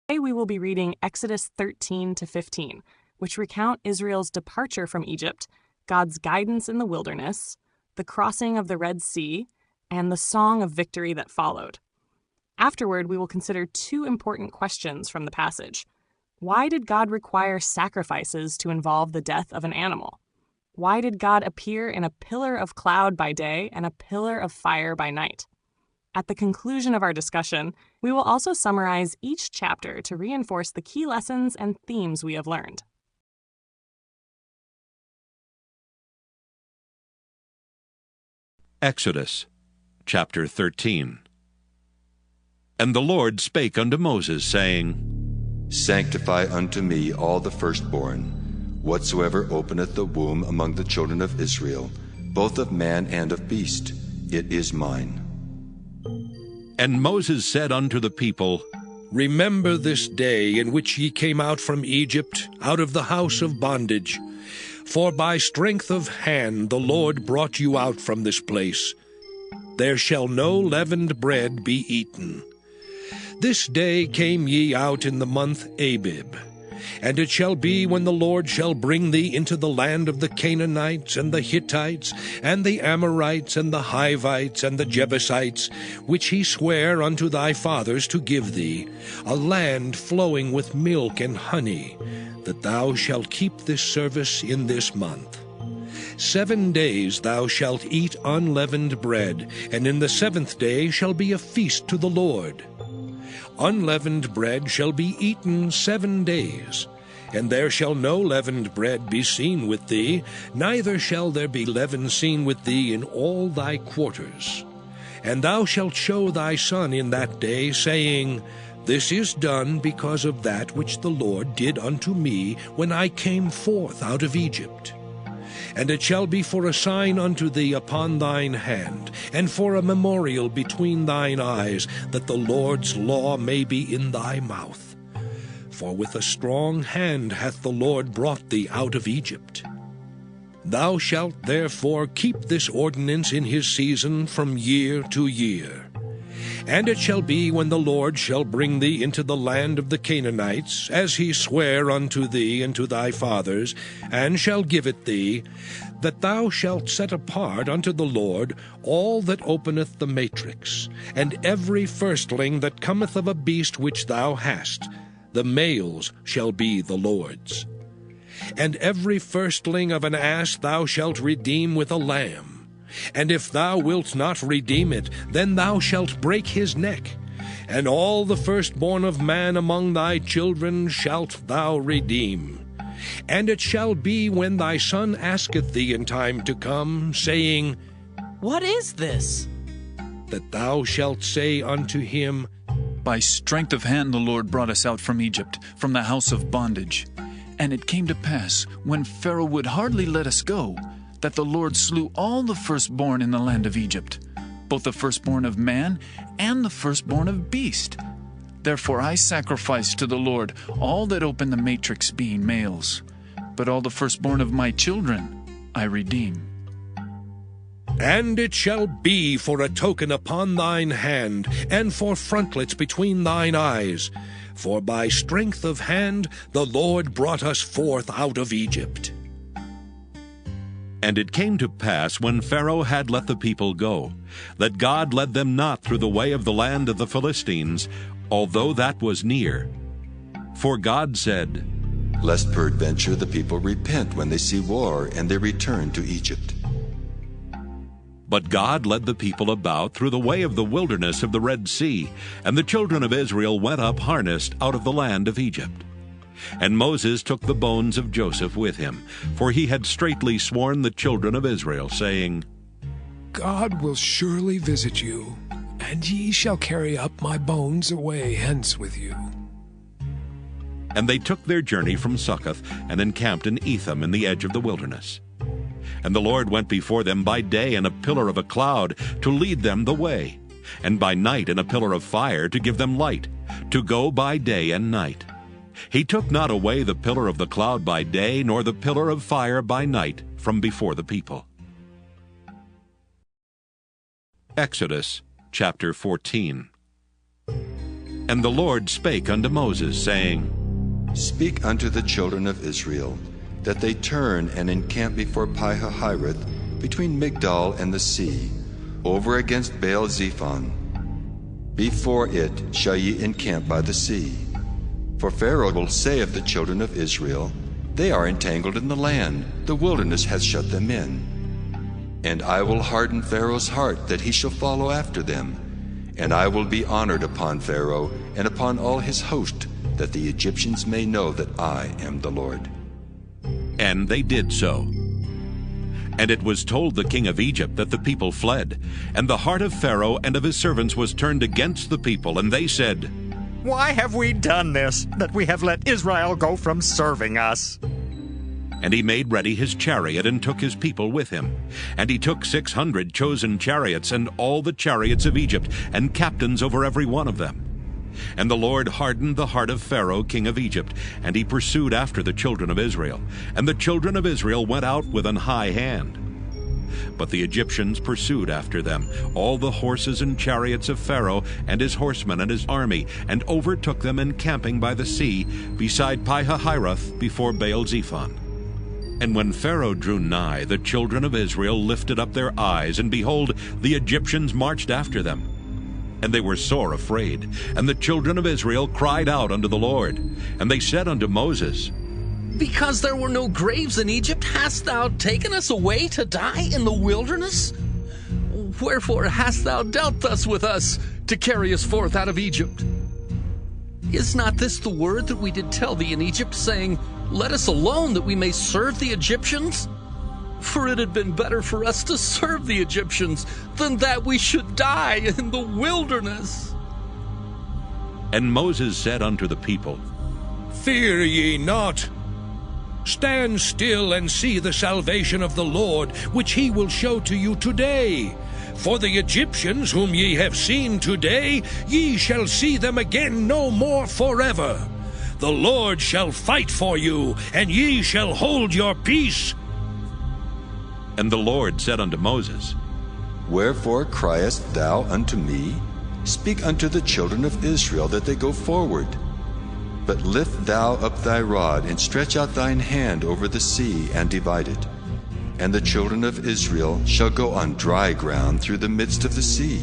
Today we will be reading Exodus 13 to 15, which recount Israel's departure from Egypt, God's guidance in the wilderness, the crossing of the Red Sea, and the song of victory that followed. Afterward, we will consider two important questions from the passage. Why did God require sacrifices to involve the death of an animal? Why did God appear in a pillar of cloud by day and a pillar of fire by night? At the conclusion of our discussion, we will also summarize each chapter to reinforce the key lessons and themes we have learned. Exodus, chapter 13. And the Lord spake unto Moses, saying, Sanctify unto me all the firstborn, whatsoever openeth the womb among the children of Israel, both of man and of beast, it is mine. And Moses said unto the people, Remember this day in which ye came out from Egypt, out of the house of bondage. For by strength of hand the Lord brought you out from this place. There shall no leavened bread be eaten. This day came ye out in the month Abib. And it shall be, when the Lord shall bring thee into the land of the Canaanites, and the Hittites, and the Amorites, and the Hivites, and the Jebusites, which he sware unto thy fathers to give thee, a land flowing with milk and honey, that thou shalt keep this service in this month. 7 days thou shalt eat unleavened bread, and in the 7th day shall be a feast to the Lord. Unleavened bread shall be eaten 7 days, and there shall no leavened bread be seen with thee, neither shall there be leaven seen with thee in all thy quarters. And thou shalt show thy son in that day, saying, This is done because of that which the Lord did unto me when I came forth out of Egypt. And it shall be for a sign unto thee upon thine hand, and for a memorial between thine eyes, that the Lord's law may be in thy mouth. For with a strong hand hath the Lord brought thee out of Egypt. Thou shalt therefore keep this ordinance in his season from year to year. And it shall be, when the Lord shall bring thee into the land of the Canaanites, as he sware unto thee and to thy fathers, and shall give it thee, that thou shalt set apart unto the Lord all that openeth the matrix, and every firstling that cometh of a beast which thou hast, the males shall be the Lord's. And every firstling of an ass thou shalt redeem with a lamb. And if thou wilt not redeem it, then thou shalt break his neck. And all the firstborn of man among thy children shalt thou redeem. And it shall be, when thy son asketh thee in time to come, saying, What is this? that thou shalt say unto him, By strength of hand the Lord brought us out from Egypt, from the house of bondage. And it came to pass, when Pharaoh would hardly let us go, that the Lord slew all the firstborn in the land of Egypt, both the firstborn of man and the firstborn of beast. Therefore I sacrifice to the Lord all that open the matrix, being males. But all the firstborn of my children I redeem. And it shall be for a token upon thine hand, and for frontlets between thine eyes. For by strength of hand the Lord brought us forth out of Egypt. And it came to pass, when Pharaoh had let the people go, that God led them not through the way of the land of the Philistines, although that was near. For God said, Lest peradventure the people repent when they see war, and they return to Egypt. But God led the people about through the way of the wilderness of the Red Sea, and the children of Israel went up harnessed out of the land of Egypt. And Moses took the bones of Joseph with him, for he had straitly sworn the children of Israel, saying, God will surely visit you, and ye shall carry up my bones away hence with you. And they took their journey from Succoth, and encamped in Etham in the edge of the wilderness. And the Lord went before them by day in a pillar of a cloud, to lead them the way, and by night in a pillar of fire, to give them light, to go by day and night. He took not away the pillar of the cloud by day, nor the pillar of fire by night from before the people. Exodus chapter 14. And the Lord spake unto Moses, saying, Speak unto the children of Israel, that they turn and encamp before Pi-hahiroth, between Migdol and the sea, over against Baal-zephon. Before it shall ye encamp by the sea. For Pharaoh will say of the children of Israel, They are entangled in the land, the wilderness hath shut them in. And I will harden Pharaoh's heart, that he shall follow after them. And I will be honored upon Pharaoh and upon all his host, that the Egyptians may know that I am the Lord. And they did so. And it was told the king of Egypt that the people fled. And the heart of Pharaoh and of his servants was turned against the people, and they said, Why have we done this, that we have let Israel go from serving us? And he made ready his chariot, and took his people with him. And he took 600 chosen chariots, and all the chariots of Egypt, and captains over every one of them. And the Lord hardened the heart of Pharaoh king of Egypt, and he pursued after the children of Israel. And the children of Israel went out with an high hand. But the Egyptians pursued after them, all the horses and chariots of Pharaoh, and his horsemen and his army, and overtook them encamping by the sea, beside Pi-hahiroth, before Baal-zephon. And when Pharaoh drew nigh, the children of Israel lifted up their eyes, and behold, the Egyptians marched after them. And they were sore afraid. And the children of Israel cried out unto the Lord. And they said unto Moses, Because there were no graves in Egypt, hast thou taken us away to die in the wilderness? Wherefore hast thou dealt thus with us, to carry us forth out of Egypt? Is not this the word that we did tell thee in Egypt, saying, Let us alone, that we may serve the Egyptians? For it had been better for us to serve the Egyptians, than that we should die in the wilderness. And Moses said unto the people, Fear ye not. Stand still and see the salvation of the Lord, which he will show to you today. For the Egyptians whom ye have seen today, ye shall see them again no more forever. The Lord shall fight for you, and ye shall hold your peace. And the Lord said unto Moses, Wherefore criest thou unto me? Speak unto the children of Israel, that they go forward. But lift thou up thy rod, and stretch out thine hand over the sea, and divide it. And the children of Israel shall go on dry ground through the midst of the sea.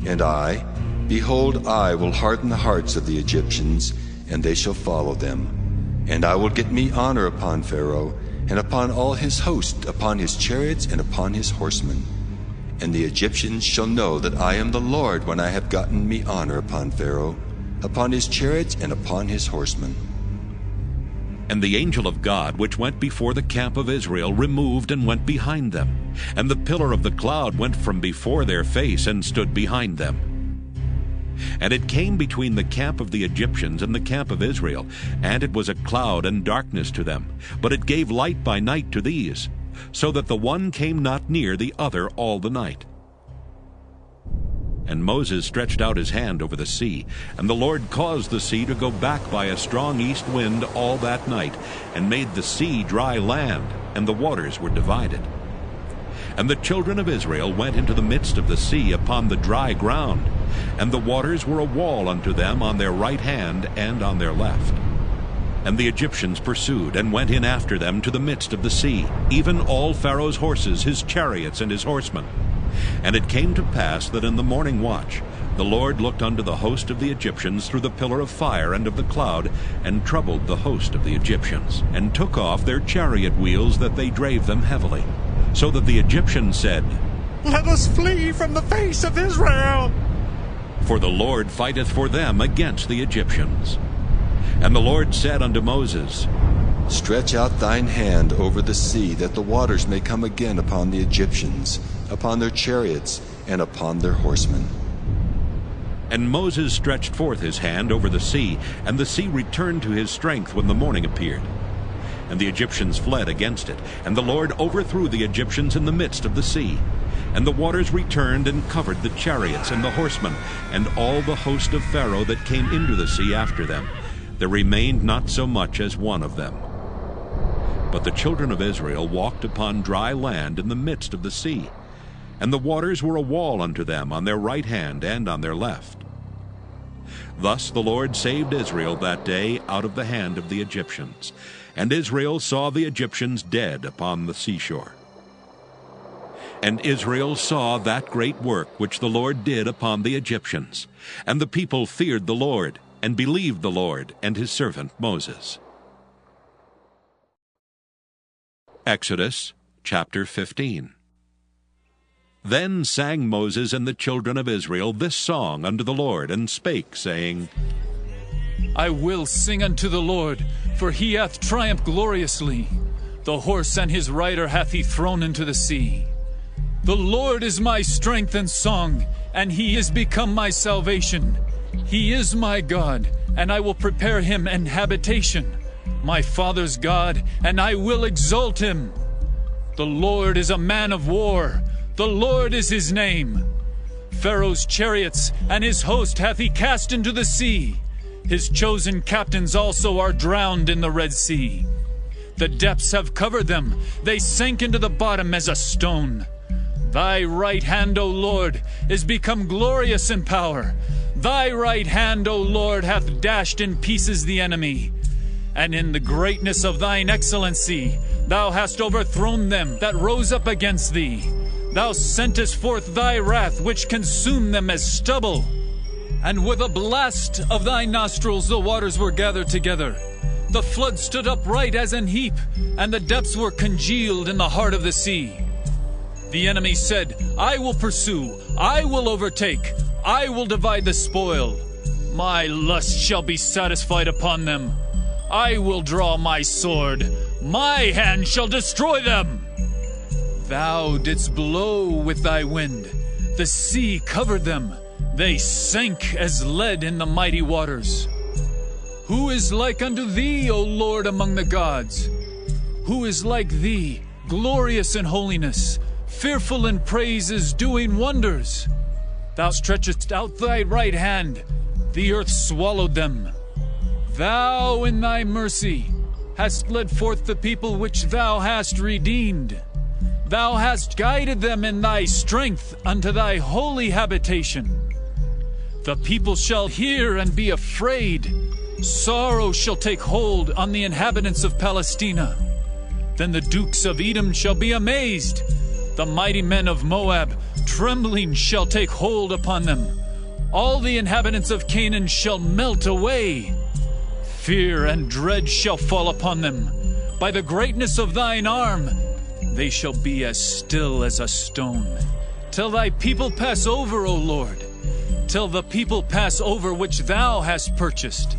And I, behold, I will harden the hearts of the Egyptians, and they shall follow them. And I will get me honor upon Pharaoh, and upon all his host, upon his chariots, and upon his horsemen. And the Egyptians shall know that I am the Lord, when I have gotten me honor upon Pharaoh, upon his chariots, and upon his horsemen. And the angel of God, which went before the camp of Israel, removed and went behind them. And the pillar of the cloud went from before their face, and stood behind them. And it came between the camp of the Egyptians and the camp of Israel, and it was a cloud and darkness to them, but it gave light by night to these, so that the one came not near the other all the night. And Moses stretched out his hand over the sea, and the Lord caused the sea to go back by a strong east wind all that night, and made the sea dry land, and the waters were divided. And the children of Israel went into the midst of the sea upon the dry ground, and the waters were a wall unto them on their right hand and on their left. And the Egyptians pursued, and went in after them to the midst of the sea, even all Pharaoh's horses, his chariots, and his horsemen. And it came to pass that in the morning watch the Lord looked unto the host of the Egyptians through the pillar of fire and of the cloud, and troubled the host of the Egyptians, and took off their chariot wheels, that they drave them heavily. So that the Egyptians said, Let us flee from the face of Israel. For the Lord fighteth for them against the Egyptians. And the Lord said unto Moses, Stretch out thine hand over the sea, that the waters may come again upon the Egyptians, upon their chariots, and upon their horsemen. And Moses stretched forth his hand over the sea, and the sea returned to his strength when the morning appeared. And the Egyptians fled against it, and the Lord overthrew the Egyptians in the midst of the sea. And the waters returned and covered the chariots and the horsemen, and all the host of Pharaoh that came into the sea after them. There remained not so much as one of them. But the children of Israel walked upon dry land in the midst of the sea, and the waters were a wall unto them on their right hand and on their left. Thus the Lord saved Israel that day out of the hand of the Egyptians. And Israel saw the Egyptians dead upon the seashore. And Israel saw that great work which the Lord did upon the Egyptians. And the people feared the Lord, and believed the Lord and his servant Moses. Exodus chapter 15. Then sang Moses and the children of Israel this song unto the Lord, and spake, saying, I will sing unto the Lord, for he hath triumphed gloriously. The horse and his rider hath he thrown into the sea. The Lord is my strength and song, and he is become my salvation. He is my God, and I will prepare him an habitation. My father's God, and I will exalt him. The Lord is a man of war. The Lord is his name. Pharaoh's chariots and his host hath he cast into the sea. His chosen captains also are drowned in the Red Sea. The depths have covered them. They sank into the bottom as a stone. Thy right hand, O Lord, is become glorious in power. Thy right hand, O Lord, hath dashed in pieces the enemy. And in the greatness of thine excellency, thou hast overthrown them that rose up against thee. Thou sentest forth thy wrath, which consumed them as stubble. And with a blast of thy nostrils the waters were gathered together. The flood stood upright as an heap, and the depths were congealed in the heart of the sea. The enemy said, I will pursue, I will overtake, I will divide the spoil. My lust shall be satisfied upon them. I will draw my sword, my hand shall destroy them. Thou didst blow with thy wind, the sea covered them, they sank as lead in the mighty waters. Who is like unto thee, O Lord, among the gods? Who is like thee, glorious in holiness, fearful in praises, doing wonders? Thou stretchest out thy right hand, the earth swallowed them. Thou in thy mercy hast led forth the people which thou hast redeemed. Thou hast guided them in thy strength unto thy holy habitation. The people shall hear and be afraid. Sorrow shall take hold on the inhabitants of Palestina. Then the dukes of Edom shall be amazed. The mighty men of Moab, trembling, shall take hold upon them. All the inhabitants of Canaan shall melt away. Fear and dread shall fall upon them. By the greatness of thine arm, they shall be as still as a stone. Till thy people pass over, O Lord, till the people pass over which thou hast purchased.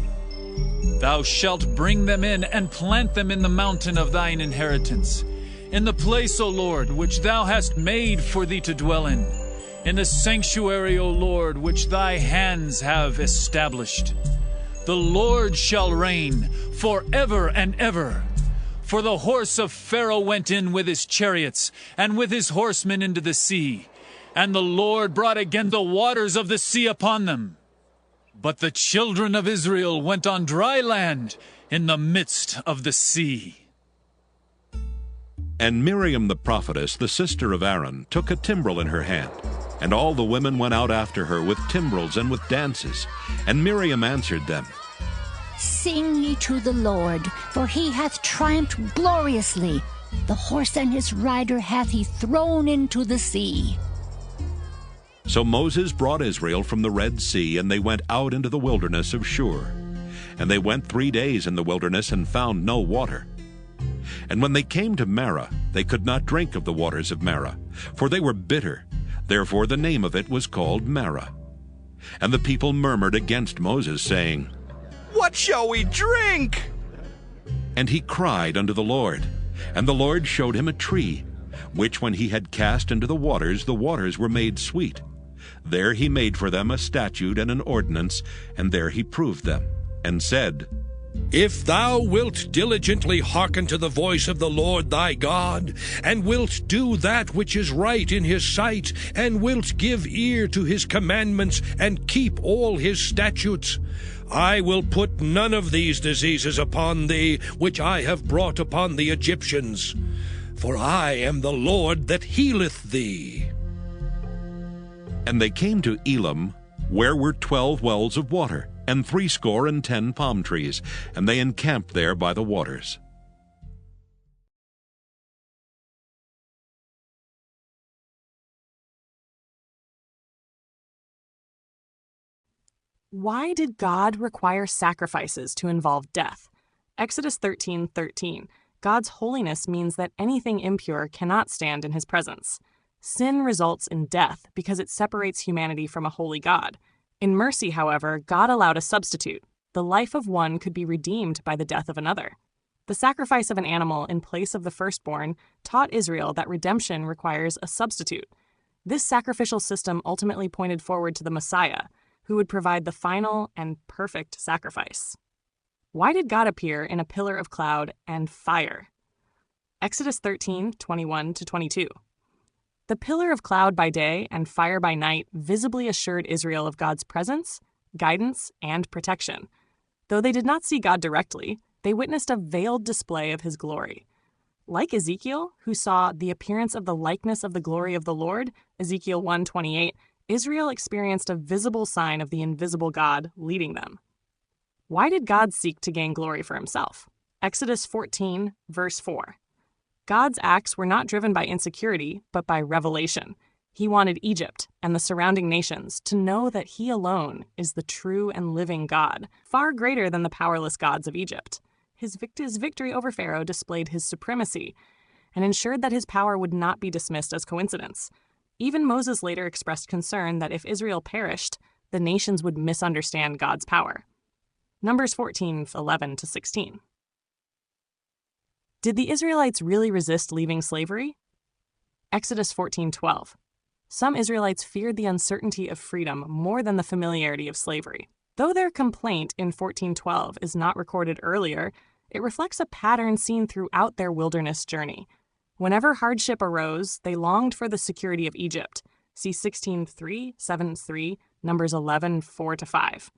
Thou shalt bring them in and plant them in the mountain of thine inheritance, in the place, O Lord, which thou hast made for thee to dwell in the sanctuary, O Lord, which thy hands have established. The Lord shall reign forever and ever. For the horse of Pharaoh went in with his chariots and with his horsemen into the sea, and the Lord brought again the waters of the sea upon them. But the children of Israel went on dry land in the midst of the sea. And Miriam the prophetess, the sister of Aaron, took a timbrel in her hand. And all the women went out after her with timbrels and with dances. And Miriam answered them, Sing ye to the Lord, for he hath triumphed gloriously. The horse and his rider hath he thrown into the sea. So Moses brought Israel from the Red Sea, and they went out into the wilderness of Shur. And they went 3 days in the wilderness and found no water. And when they came to Marah, they could not drink of the waters of Marah, for they were bitter. Therefore the name of it was called Marah. And the people murmured against Moses, saying, What shall we drink? And he cried unto the Lord. And the Lord showed him a tree, which when he had cast into the waters were made sweet. There he made for them a statute and an ordinance, and there he proved them, and said, If thou wilt diligently hearken to the voice of the Lord thy God, and wilt do that which is right in his sight, and wilt give ear to his commandments, and keep all his statutes, I will put none of these diseases upon thee, which I have brought upon the Egyptians. For I am the Lord that healeth thee. And they came to Elim, where were 12 wells of water, and 70 palm trees, and they encamped there by the waters. Why did God require sacrifices to involve death? Exodus 13:13. God's holiness means that anything impure cannot stand in his presence. Sin results in death because it separates humanity from a holy God. In mercy, however, God allowed a substitute. The life of one could be redeemed by the death of another. The sacrifice of an animal in place of the firstborn taught Israel that redemption requires a substitute. This sacrificial system ultimately pointed forward to the Messiah, who would provide the final and perfect sacrifice. Why did God appear in a pillar of cloud and fire? Exodus 13:21-22. The pillar of cloud by day and fire by night visibly assured Israel of God's presence, guidance, and protection. Though they did not see God directly, they witnessed a veiled display of his glory. Like Ezekiel, who saw the appearance of the likeness of the glory of the Lord, Ezekiel 1:28, Israel experienced a visible sign of the invisible God leading them. Why did God seek to gain glory for himself? Exodus 14, verse 4. God's acts were not driven by insecurity, but by revelation. He wanted Egypt and the surrounding nations to know that he alone is the true and living God, far greater than the powerless gods of Egypt. His victory over Pharaoh displayed his supremacy and ensured that his power would not be dismissed as coincidence. Even Moses later expressed concern that if Israel perished, the nations would misunderstand God's power. Numbers 14:11-16. Did the Israelites really resist leaving slavery? Exodus 14:12. Some Israelites feared the uncertainty of freedom more than the familiarity of slavery. Though their complaint in 14:12 is not recorded earlier, it reflects a pattern seen throughout their wilderness journey. Whenever hardship arose, they longed for the security of Egypt. See 16:3, 7:3, Numbers 11:4-5.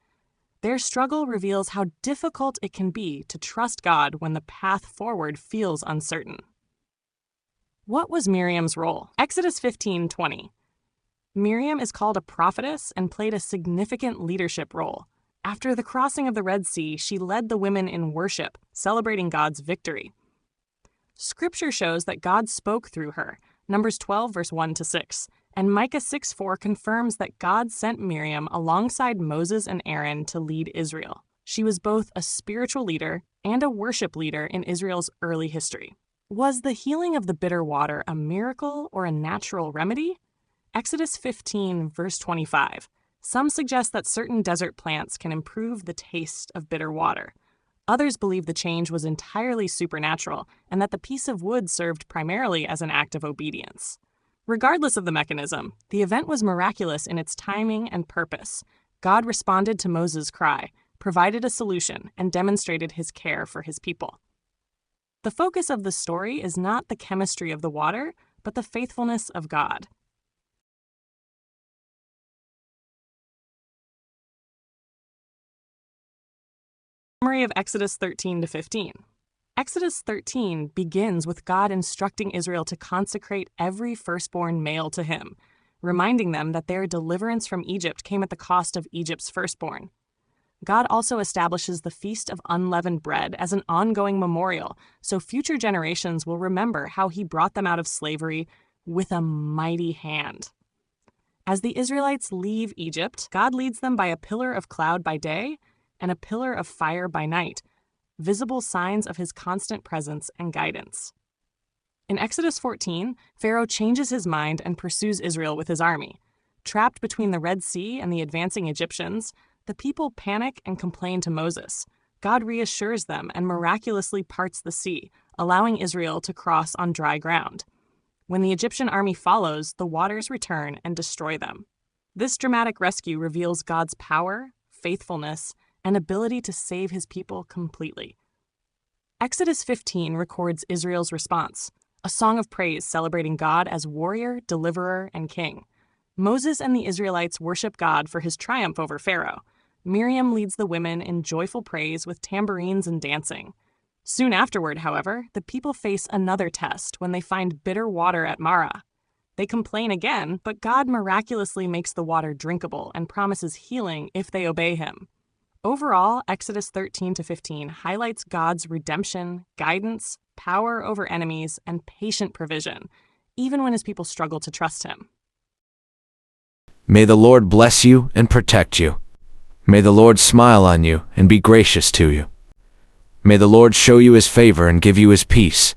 Their struggle reveals how difficult it can be to trust God when the path forward feels uncertain. What was Miriam's role? Exodus 15:20. Miriam is called a prophetess and played a significant leadership role. After the crossing of the Red Sea, she led the women in worship, celebrating God's victory. Scripture shows that God spoke through her, Numbers 12, verse 1-6, and Micah 6:4 confirms that God sent Miriam alongside Moses and Aaron to lead Israel. She was both a spiritual leader and a worship leader in Israel's early history. Was the healing of the bitter water a miracle or a natural remedy? Exodus 15, verse 25. Some suggest that certain desert plants can improve the taste of bitter water. Others believe the change was entirely supernatural and that the piece of wood served primarily as an act of obedience. Regardless of the mechanism, the event was miraculous in its timing and purpose. God responded to Moses' cry, provided a solution, and demonstrated his care for his people. The focus of the story is not the chemistry of the water, but the faithfulness of God. Summary of Exodus 13-15. Exodus 13 begins with God instructing Israel to consecrate every firstborn male to him, reminding them that their deliverance from Egypt came at the cost of Egypt's firstborn. God also establishes the Feast of Unleavened Bread as an ongoing memorial, so future generations will remember how he brought them out of slavery with a mighty hand. As the Israelites leave Egypt, God leads them by a pillar of cloud by day and a pillar of fire by night, visible signs of his constant presence and guidance. In Exodus 14, Pharaoh changes his mind and pursues Israel with his army. Trapped between the Red Sea and the advancing Egyptians, the people panic and complain to Moses. God reassures them and miraculously parts the sea, allowing Israel to cross on dry ground. When the Egyptian army follows, the waters return and destroy them. This dramatic rescue reveals God's power, faithfulness, and ability to save his people completely. Exodus 15 records Israel's response, a song of praise celebrating God as warrior, deliverer, and king. Moses and the Israelites worship God for his triumph over Pharaoh. Miriam leads the women in joyful praise with tambourines and dancing. Soon afterward, however, the people face another test when they find bitter water at Marah. They complain again, but God miraculously makes the water drinkable and promises healing if they obey him. Overall, Exodus 13 to 15 highlights God's redemption, guidance, power over enemies, and patient provision, even when his people struggle to trust him. May the Lord bless you and protect you. May the Lord smile on you and be gracious to you. May the Lord show you his favor and give you his peace.